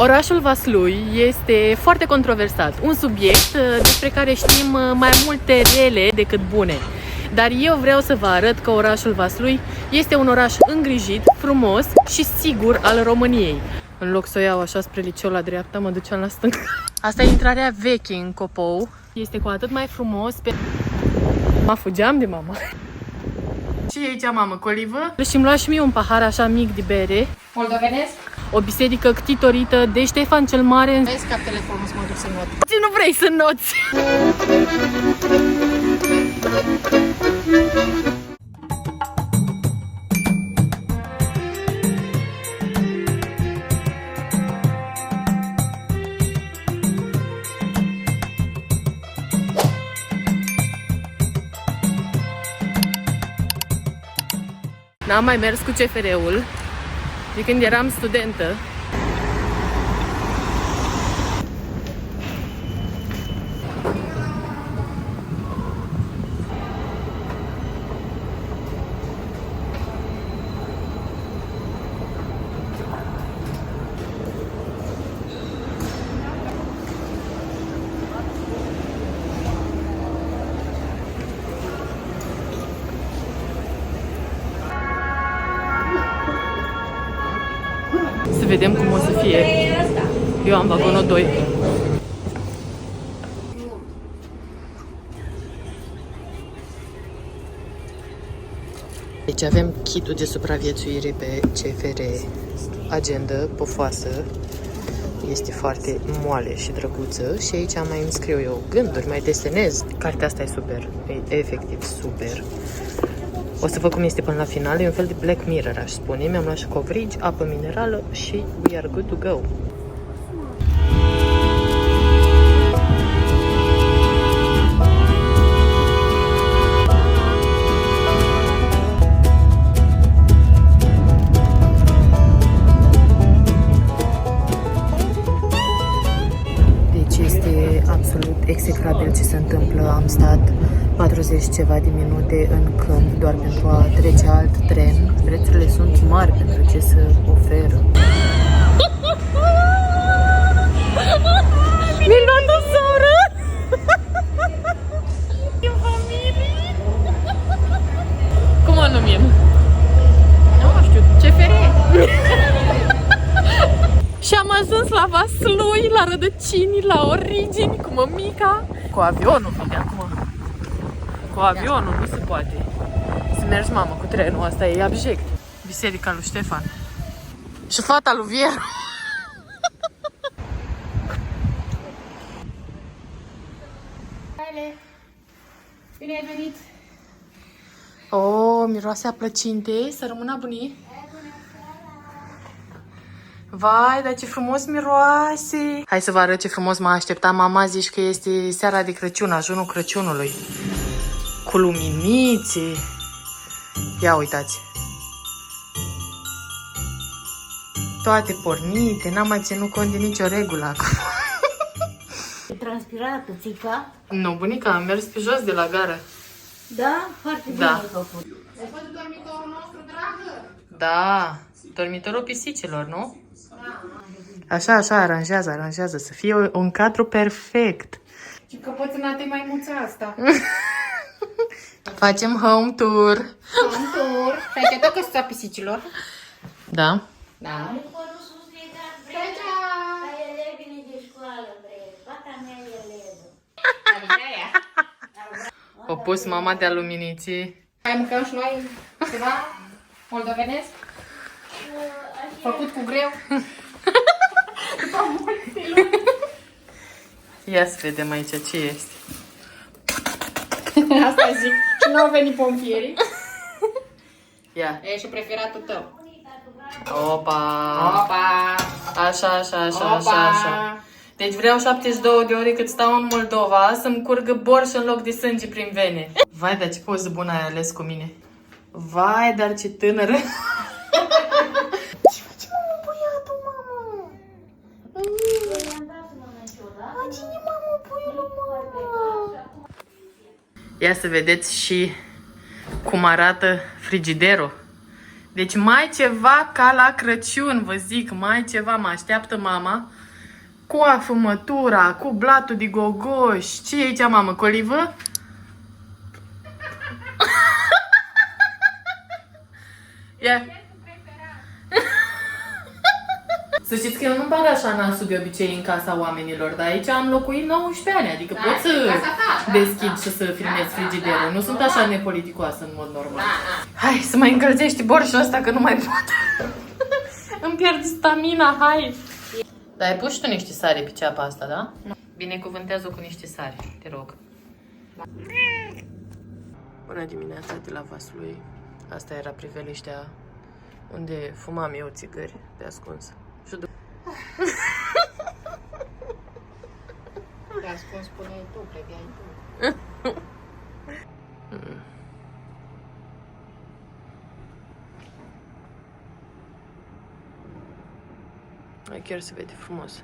Orașul Vaslui este foarte controversat, un subiect despre care știm mai multe rele decât bune. Dar eu vreau să vă arăt că orașul Vaslui este un oraș îngrijit, frumos și sigur al României. În loc să o iau așa spre liceu la dreapta, mă duceam la stânga. Asta e intrarea veche în Copou. Este cu atât mai frumos. Mă fugeam de mama. Și aici, mamă, colivă. Și îmi lua și mie un pahar așa mic de bere. Moldovenesc? O biserică ctitorită de Ștefan cel Mare. Vezi că telefonul să mă duc să not. Ce nu vrei să noți? N-am mai mers cu CFR-ul de când eram studentă. Să vedem cum o să fie. Eu am vagonul 2. Deci avem kit-ul de supraviețuire pe CFR, agenda pofoasă, este foarte moale și drăguță și aici mai îmi scriu eu gânduri, mai desenez. Cartea asta e super, e efectiv super. O să văd cum este până la final, e un fel de Black Mirror, aș spune. Mi-am luat și covrigi, apă minerală și we are good to go. Deci este absolut execrabil ce se întâmplă. Am stat 40 ceva de minute în câmp doar pentru a trece alt tren. Prețurile sunt mari pentru ce se oferă. Mi-ai luat o soră! E familie! Cum o numim? Nu știu, CFR! Și am ajuns la Vaslui, la rădăcini, la origini, cu mămica. Cu avionul vine acum. Cu avionul nu se poate. Să mergi, mamă, cu trenul, asta e abject. Biserica lui Ștefan. Și fata lui Vieru. Bine ai venit! Oh, miroase a plăcinte. Să rămână bunii. Vai, dar ce frumos miroase! Hai să vă arăt ce frumos m-a așteptat mama. Zici că este seara de Crăciun, ajunul Crăciunului. Cu luminițe. Ia uitați. Toate pornite, n-am mai ținut cont de nicio regulă acum. E transpirată, țica? Nu, bunica, am mers pe jos de la gară. Da? Foarte bine ai făcut. Ai fost dormitorul nostru, dragă? Da, dormitorul pisicilor, nu? Așa, așa, aranjează, să fie un cadru perfect. Și căpățânate maimuța asta. Facem home tour. Home tour. Stai, te tocă să pisicilor. Da. Da. Elevii de școală, bre. Fata mea e elevă. O pus mama de-a luminiții. Mai mâncăm și noi ceva moldovenesc? Făcut cu greu? După multe luni. Ia să vedem aici ce este. Asta zic. Și nu au venit pompierii. Ia. E și preferatul tău. Opa. Opa! Așa. Deci vreau 72 de ore cât stau în Moldova să-mi curgă borș în loc de sânge prin vene. Vai, dar ce poză bună ai ales cu mine. Vai, dar ce tânără. Ce face, mamă, băiatul, mamă? Cine, mamă, puiul, mamă? Ia să vedeți și cum arată frigiderul. Deci mai ceva ca la Crăciun, vă zic, mai ceva mă așteaptă mama. Cu afumătura, cu blatul de gogoș. Ce e aici, mamă, colivă? Ia. Să știți că eu nu-mi bag așa nasul de obicei în casa oamenilor, dar aici am locuit 19 ani, adică pot să deschid și să filmez frigiderul. Nu sunt așa nepoliticoasă în mod normal. Hai să mai încălzești borșul ăsta că nu mai pot. Îmi pierd stamina, hai! Dar ai pus și tu niște sare pe ceapa asta, da? Binecuvântează-o cu niște sare, te rog. Bună dimineața de la Vaslui. Asta era priveliștea unde fumam eu țigări pe ascuns. Pe ascuns spuneai tu, plădeai tu. Chiar se vede frumos.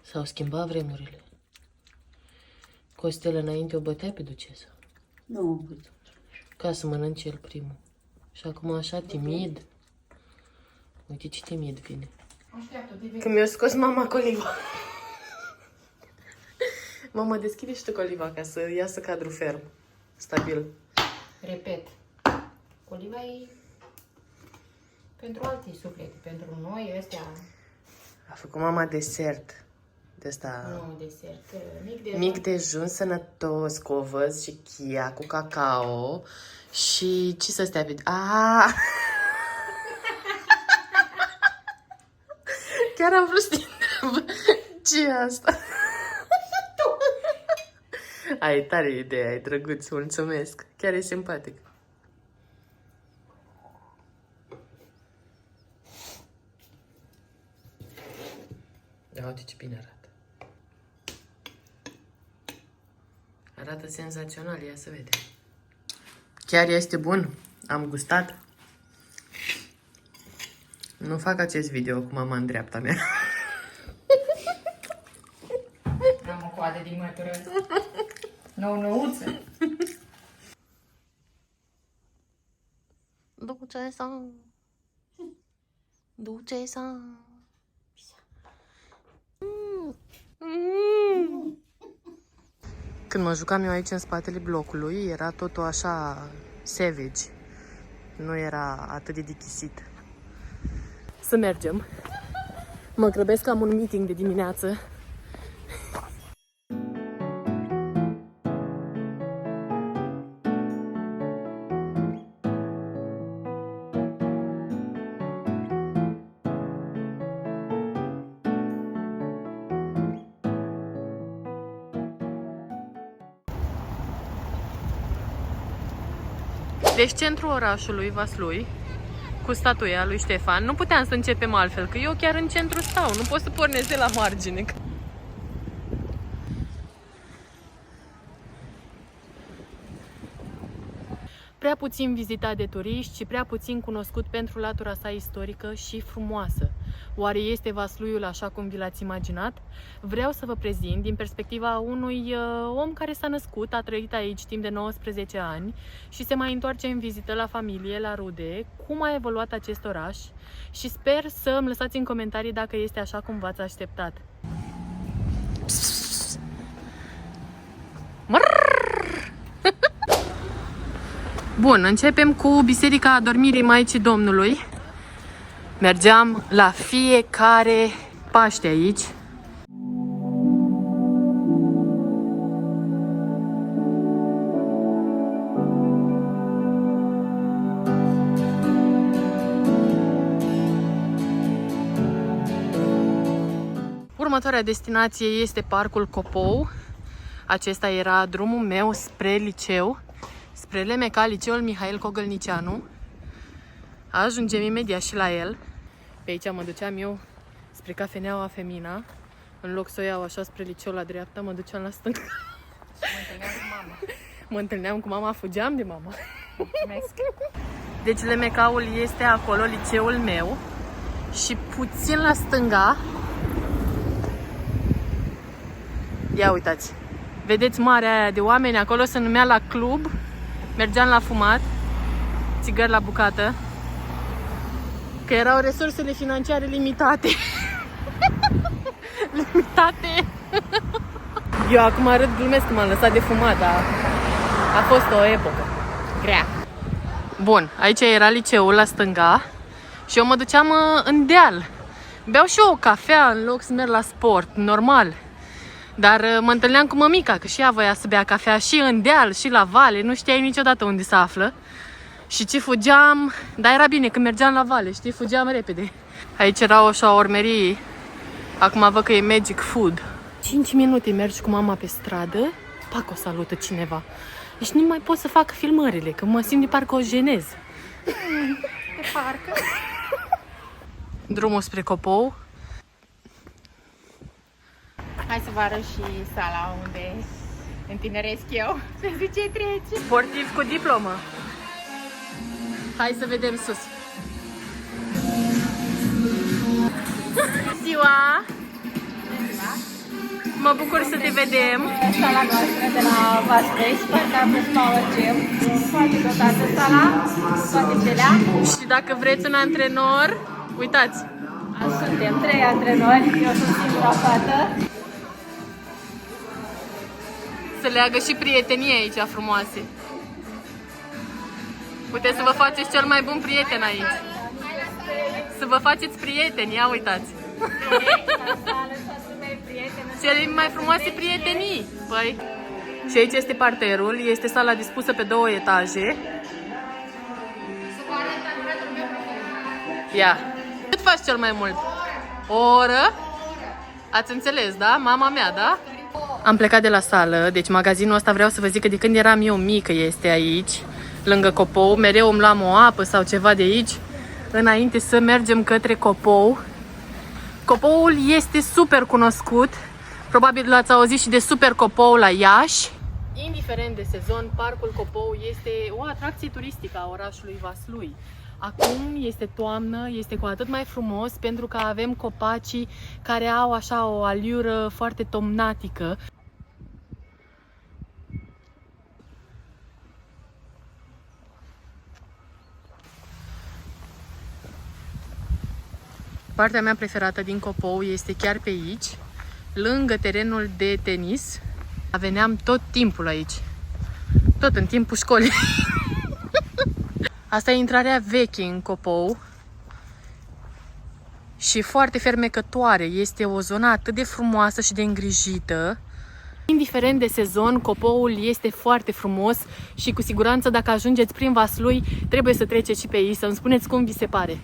S-au schimbat vremurile. Costel înainte o bătea pe ducesă. Nu am văzut. Ca să mănânce el primul. Și acum așa timid. Uite ce timid vine. Când mi-a scos mama coliva. Mama, deschide și tu coliva ca să iasă cadru ferm. Stabil. Repet, coliva e pentru alte suflete, pentru noi ăstea. A făcut mama desert. De asta. Nu, desert, mic dejun. Mic dejun sănătos, cu ovăz și chia, cu cacao. Și ce să stea pe... Ah! Chiar am vrut să te întreb. Ce e asta? Ai tare idee, ai drăguț, mulțumesc. Chiar e simpatic. Ia uite ce bine arată. Arată senzațional, ia să vedem. Chiar este bun. Am gustat. Nu fac acest video cu mama în dreapta mea. Am o coadă din mătură. Nou-nouță. Ducesa. Ducesa. Când mă jucam eu aici în spatele blocului, era totul așa savage. Nu era atât de dichisit. Să mergem. Mă grăbesc că am un meeting de dimineață. Deci centrul orașului Vaslui, cu statuia lui Ștefan, nu puteam să începem altfel, că eu chiar în centru stau, nu pot să pornesc de la margine. Prea puțin vizitat de turiști și prea puțin cunoscut pentru latura sa istorică și frumoasă. Oare este Vasluiul așa cum vi l-ați imaginat? Vreau să vă prezint din perspectiva unui om care s-a născut, a trăit aici timp de 19 ani și se mai întoarce în vizită la familie, la rude, cum a evoluat acest oraș și sper să îmi lăsați în comentarii dacă este așa cum v-ați așteptat. Bun, începem cu Biserica Adormirii Maicii Domnului. Mergeam la fiecare Paște aici. Următoarea destinație este Parcul Copou. Acesta era drumul meu spre liceu, spre LMK, Liceul Mihail Cogălnicianu. Ajungem imediat și la el. Pe aici mă duceam eu spre cafeneaua Femina. În loc să o iau așa spre liceu la dreapta, mă duceam la stânga. Mă întâlneam cu mama, fugeam de mama. Mulțumesc. Deci LMK-ul este acolo, liceul meu. Și puțin la stânga. Ia uitați. Vedeți marea aia de oameni? Acolo se numea la club. Mergeam la fumat. țigări la bucată. Că erau resursele financiare limitate. Limitate. Eu acum arăt, glumesc că m-am lăsat de fumat, dar a fost o epocă grea. Bun, aici era liceul la stânga și eu mă duceam în deal. Beau și eu o cafea în loc să merg la sport, normal. Dar mă întâlneam cu mămica, că și ea voia să bea cafea și în deal, și la vale, nu știai niciodată unde se află. Și ce fugeam, dar era bine că mergeam la vale, știi, fugeam repede. Aici era o șaormerie, acum văd că e Magic Food. 5 minute mergi cu mama pe stradă, pac o salută cineva. Deci nu mai pot să fac filmările, că mă simt de parcă o jenez. Pe parcă. Drumul spre Copou. Hai să vă arăt și sala unde întineresc eu. Se zice trece. Sportiv cu diplomă. Hai să vedem sus. Ziua! Mă bucur să te vedem. Sala noastră de la Vasprey, Super Campus Power Gym. Foarte dotată sala, toate celea. Și dacă vreți un antrenor, uitați. Suntem 3 antrenori, eu sunt singura fată. Să leagă și prietenii aici frumoase. Puteți să vă faceți cel mai bun prieten aici. Să vă faceți prieteni, ia uitați. Cele mai frumoase prietenii. Păi. Și aici este parterul, este sala dispusă pe 2 etaje. Ia. Cât faci cel mai mult? O oră? Ați înțeles, da? Mama mea, da? Am plecat de la sală, deci magazinul ăsta vreau să vă zic că de când eram eu mică este aici, lângă Copou, mereu îmi luam o apă sau ceva de aici, înainte să mergem către Copou. Copoul este super cunoscut, probabil l-ați auzit și de Super Copou la Iași. Indiferent de sezon, Parcul Copou este o atracție turistică a orașului Vaslui. Acum este toamnă, este cu atât mai frumos pentru că avem copacii care au așa o aliură foarte tomnatică. Partea mea preferată din Copou este chiar pe aici, lângă terenul de tenis. Veneam tot timpul aici, tot în timpul școlii. Asta e intrarea veche în Copou și foarte fermecătoare. Este o zonă atât de frumoasă și de îngrijită. Indiferent de sezon, Copoul este foarte frumos și cu siguranță dacă ajungeți prin Vaslui, trebuie să treceți și pe aici, să-mi spuneți cum vi se pare.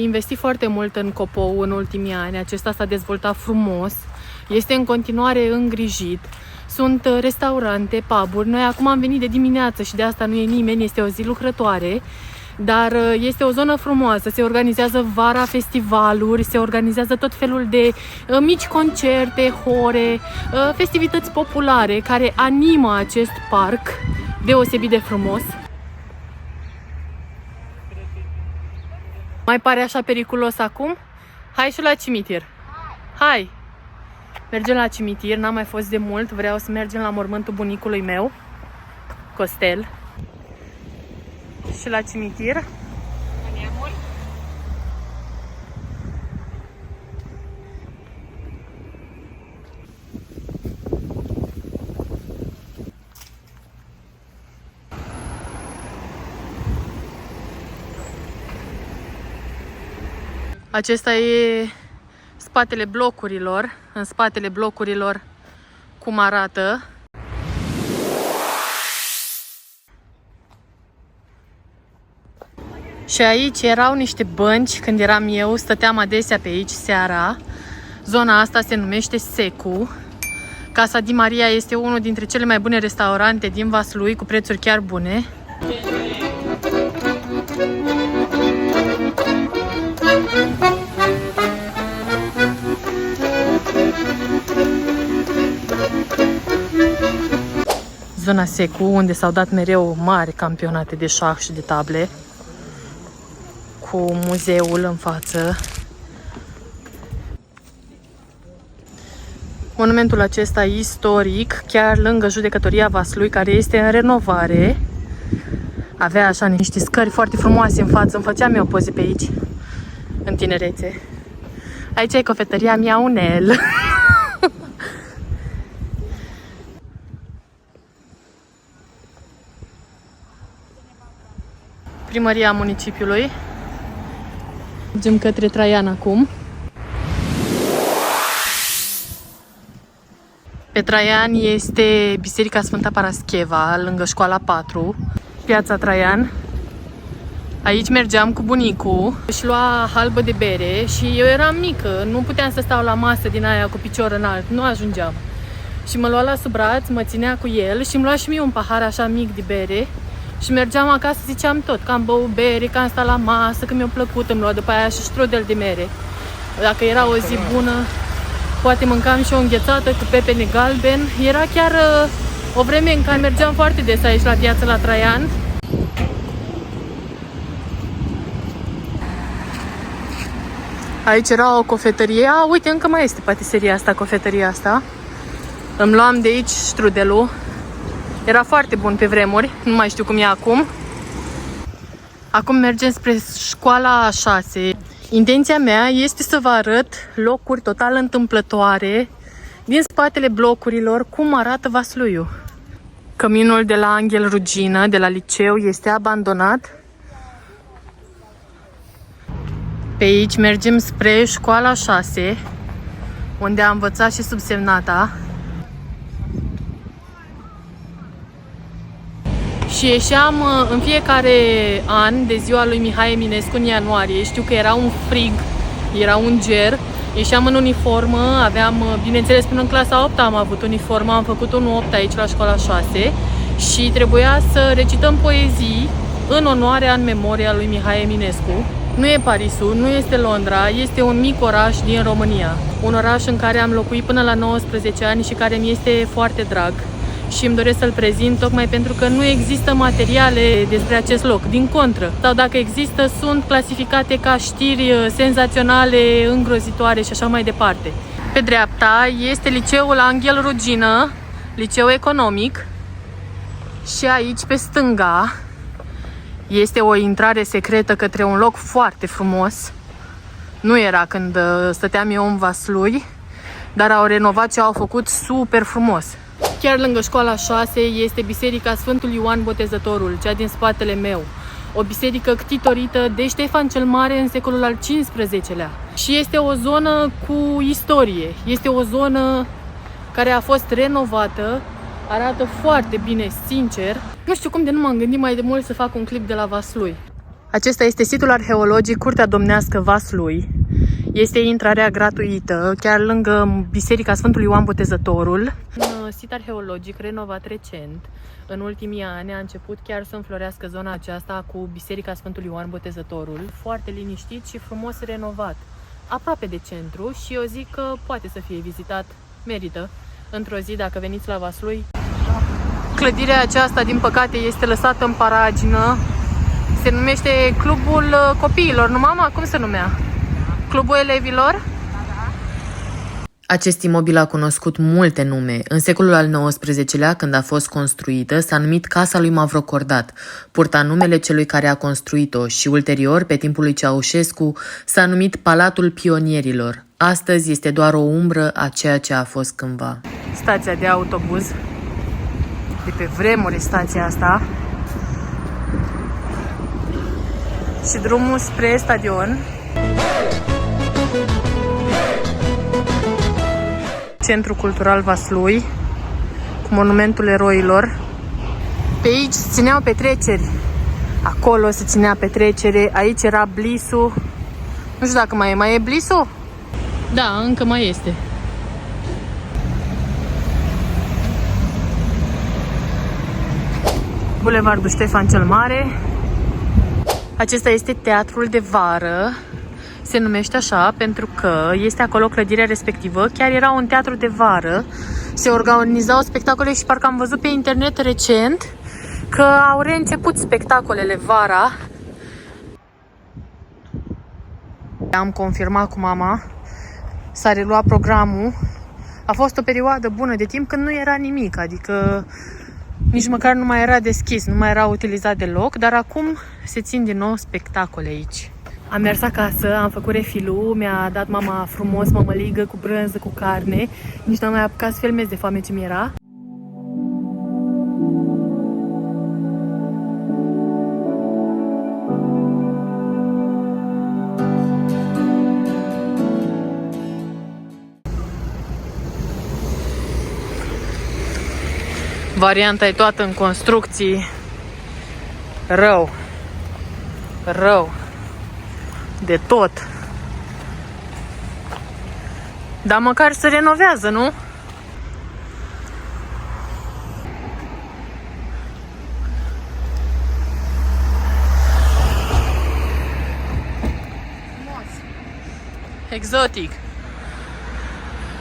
Investit foarte mult în Copou în ultimii ani, acesta s-a dezvoltat frumos, este în continuare îngrijit, sunt restaurante, pub-uri. Noi acum am venit de dimineață și de asta nu e nimeni, este o zi lucrătoare, dar este o zonă frumoasă, se organizează vara festivaluri, se organizează tot felul de mici concerte, hore, festivități populare care animă acest parc deosebit de frumos. Mai pare așa periculos acum? Hai și la cimitir. Hai! Mergem la cimitir, n-am mai fost de mult, vreau să mergem la mormântul bunicului meu, Costel. Și la cimitir. Acesta e spatele blocurilor, în spatele blocurilor cum arată. Și aici erau niște bănci, când eram eu, stăteam adesea pe aici seara. Zona asta se numește Secu. Casa Di Maria este unul dintre cele mai bune restaurante din Vaslui, cu prețuri chiar bune. Zona Secu, unde s-au dat mereu mari campionate de șah și de table, cu muzeul în față. Monumentul acesta istoric, chiar lângă Judecătoria Vaslui, care este în renovare, avea așa niște scări foarte frumoase în față. Îmi făceam eu poze pe aici, în tinerețe. Aici e cofetăria Miaunel. Primăria municipiului. Mergem către Traian acum. Pe Traian este Biserica Sfânta Parascheva, lângă școala 4, Piața Traian. Aici mergeam cu bunicul, își lua halbă de bere și eu eram mică, nu puteam să stau la masă din aia cu picior înalt, nu ajungeam. Și mă lua la sub braț, mă ținea cu el și îmi lua și mie un pahar așa mic de bere și mergeam acasă, ziceam tot, că am băut bere, că am stat la masă, că mi-a plăcut, îmi lua după aia și strudel de mere. Dacă era o zi bună, poate mâncam și o înghețată cu pepene galben. Era chiar o vreme în care mergeam foarte des aici la piață la Traian. Aici era o cofetărie. Uite, încă mai este patiseria asta, cofetăria asta. Îmi luam de aici strudelul. Era foarte bun pe vremuri, nu mai știu cum e acum. Acum mergem spre școala 6. Intenția mea este să vă arăt locuri total întâmplătoare din spatele blocurilor, cum arată Vasluiul. Căminul de la Anghel Rugină, de la liceu, este abandonat. Pe aici mergem spre școala 6, unde a învățat și subsemnata. Și ieșeam în fiecare an de ziua lui Mihai Eminescu în ianuarie. Știu că era un frig, era un ger. Ieșeam în uniformă, aveam, bineînțeles, până în clasa 8 am avut uniformă, am făcut 1-8 aici la școala 6 și trebuia să recităm poezii în onoarea, în memoria lui Mihai Eminescu. Nu e Parisul, nu este Londra, este un mic oraș din România. Un oraș în care am locuit până la 19 ani și care mi este foarte drag. Și îmi doresc să-l prezint tocmai pentru că nu există materiale despre acest loc, din contră. Sau dacă există, sunt clasificate ca știri senzaționale, îngrozitoare și așa mai departe. Pe dreapta este liceul Anghel Rugină, liceu economic. Și aici, pe stânga, este o intrare secretă către un loc foarte frumos. Nu era când stăteam eu în Vaslui, dar au renovat și au făcut super frumos. Chiar lângă școala 6 este Biserica Sfântul Ioan Botezătorul, cea din spatele meu. O biserică ctitorită de Ștefan cel Mare în secolul al XV-lea. Și este o zonă cu istorie. Este o zonă care a fost renovată, arată foarte bine, sincer. Nu știu cum de nu m-am gândit mai de mult să fac un clip de la Vaslui. Acesta este situl arheologic Curtea Domnească Vaslui. Este intrarea gratuită, chiar lângă Biserica Sfântul Ioan Botezătorul. Un sit arheologic renovat recent. În ultimii ani a început chiar să înflorească zona aceasta cu Biserica Sfântul Ioan Botezătorul. Foarte liniștit și frumos renovat. Aproape de centru și eu zic că poate să fie vizitat. Merită. Într-o zi, dacă veniți la Vaslui. Clădirea aceasta, din păcate, este lăsată în paragină. Se numește Clubul Copiilor. Nu, mama? Cum se numea? Clubul Elevilor? Acest imobil a cunoscut multe nume. În secolul al XIX-lea, când a fost construită, s-a numit Casa lui Mavrocordat, purta numele celui care a construit-o și ulterior, pe timpul lui Ceaușescu, s-a numit Palatul Pionierilor. Astăzi este doar o umbră a ceea ce a fost cândva. Stația de autobuz. De pe vremuri stația asta. Și drumul spre stadion. Centrul Cultural Vaslui, cu Monumentul Eroilor. Pe aici se țineau petreceri. Acolo se ținea petrecere. Aici era Blisul. Nu știu dacă mai e Blisul? Da, încă mai este. Bulevardul Ștefan cel Mare. Acesta este teatrul de vară. Se numește așa pentru că este acolo clădirea respectivă. Chiar era un teatru de vară. Se organizau spectacole și parcă am văzut pe internet recent că au reînceput spectacolele vara. Am confirmat cu mama. S-a reluat programul. A fost o perioadă bună de timp când nu era nimic, adică nici măcar nu mai era deschis, nu mai era utilizat deloc, dar acum se țin din nou spectacole aici. Am mers acasă, am făcut refilul, mi-a dat mama frumos mămăligă cu brânză, cu carne. Nici n-am mai apucat să filmez de foame ce mi-era. Varianta e toată în construcții. Rău. Rău. De tot. Dar măcar se renovează, nu? Exotic.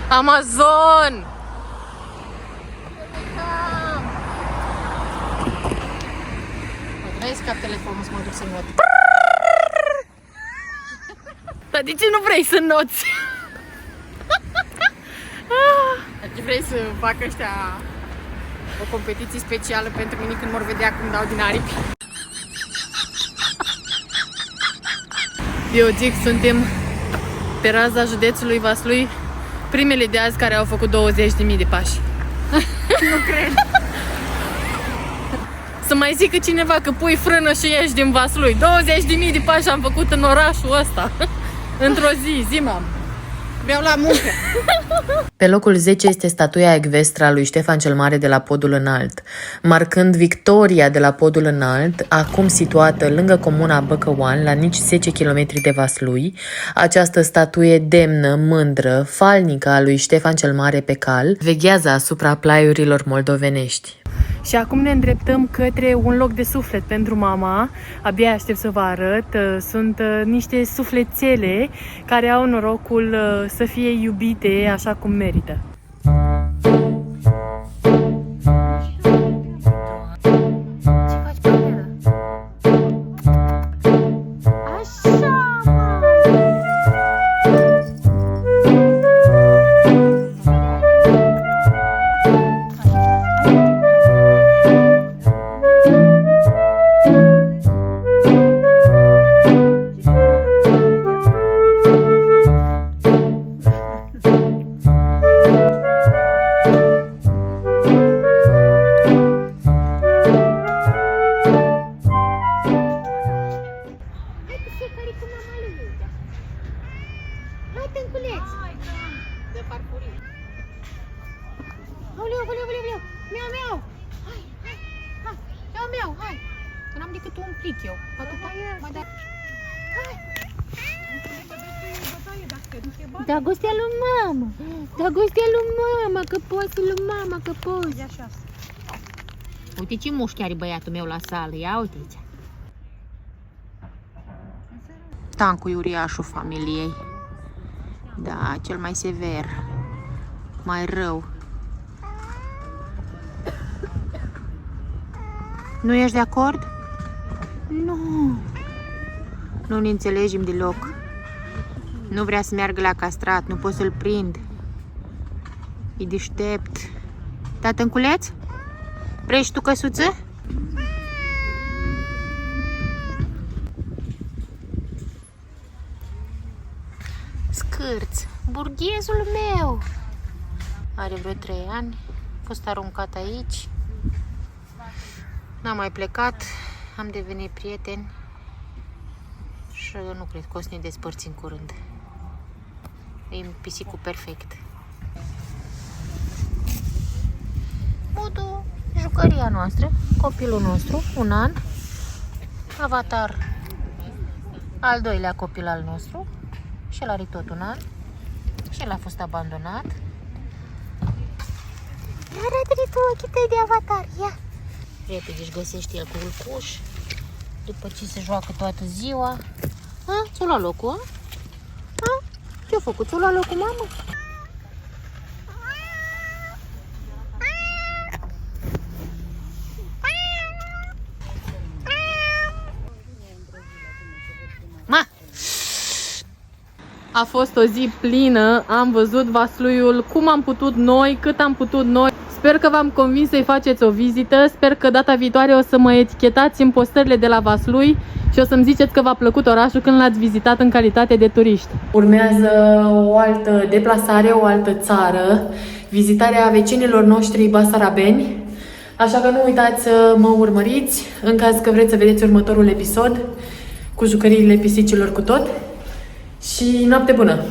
Amazon! Vrei să cap telefonul să mă duc să not? Dar de ce nu vrei să noți? Adică vrei să fac ăștia o competiție specială pentru mine când mor vedea cum dau din aripi? Eu zic, suntem pe raza județului Vaslui, primele de azi care au făcut 20.000 de pași. Nu cred. Să mai zică cineva că pui frână și ieși din Vaslui. 20.000 de pași am făcut în orașul ăsta. Într-o zi, zi, mam. Vreau la muncă. Pe locul 10 este statuia ecvestră a lui Ștefan cel Mare de la Podul Înalt, marcând victoria de la Podul Înalt, acum situată lângă comuna Băcăuan, la nici 10 km de Vaslui. Această statuie demnă, mândră, falnică a lui Ștefan cel Mare pe cal, veghează asupra plaiurilor moldovenești. Și acum ne îndreptăm către un loc de suflet pentru mama. Abia aștept să vă arăt. Sunt niște sufletele care au norocul să fie iubite așa cum merită. Dragostea lui mama! Dragostea lui mama, că poți lui mama, că poți! Uite ce mușchi are băiatul meu la sală, ia uite aici! Tancul uriașul familiei. Da, cel mai sever. Mai rău. Nu ești de acord? Nu. Nu ne înțelegem deloc. Nu vrea să meargă la castrat, nu pot să-l prind. E deștept. Tată-nculeț? Vrei și tu căsuță? Scârț, burghezul meu. Are vreo 3 ani. A fost aruncat aici. N-am mai plecat. Am devenit prieteni. Și nu cred că o să ne despărțim curând. E pisicul perfect. Modul, jucăria noastră, copilul nostru, 1 an. Avatar, al 2-lea copil al nostru. Și el are tot 1 an. Și el a fost abandonat. Arată-ne tu ochii tăi de avatar, ia! Repede își găsește el culcuș. După ce se joacă toată ziua. Ți-o luat locul, Ce-a făcut? Ți-o luat locul, mamă? A fost o zi plină, am văzut vasluiul cum am putut noi, cât am putut noi. Sper că v-am convins să-i faceți o vizită, sper că data viitoare o să mă etichetați în postările de la Vaslui și o să-mi ziceți că v-a plăcut orașul când l-ați vizitat în calitate de turiști. Urmează o altă deplasare, o altă țară, vizitarea vecinilor noștri basarabeni. Așa că nu uitați să mă urmăriți în caz că vreți să vedeți următorul episod cu jucăriile pisicilor cu tot. Și noapte bună!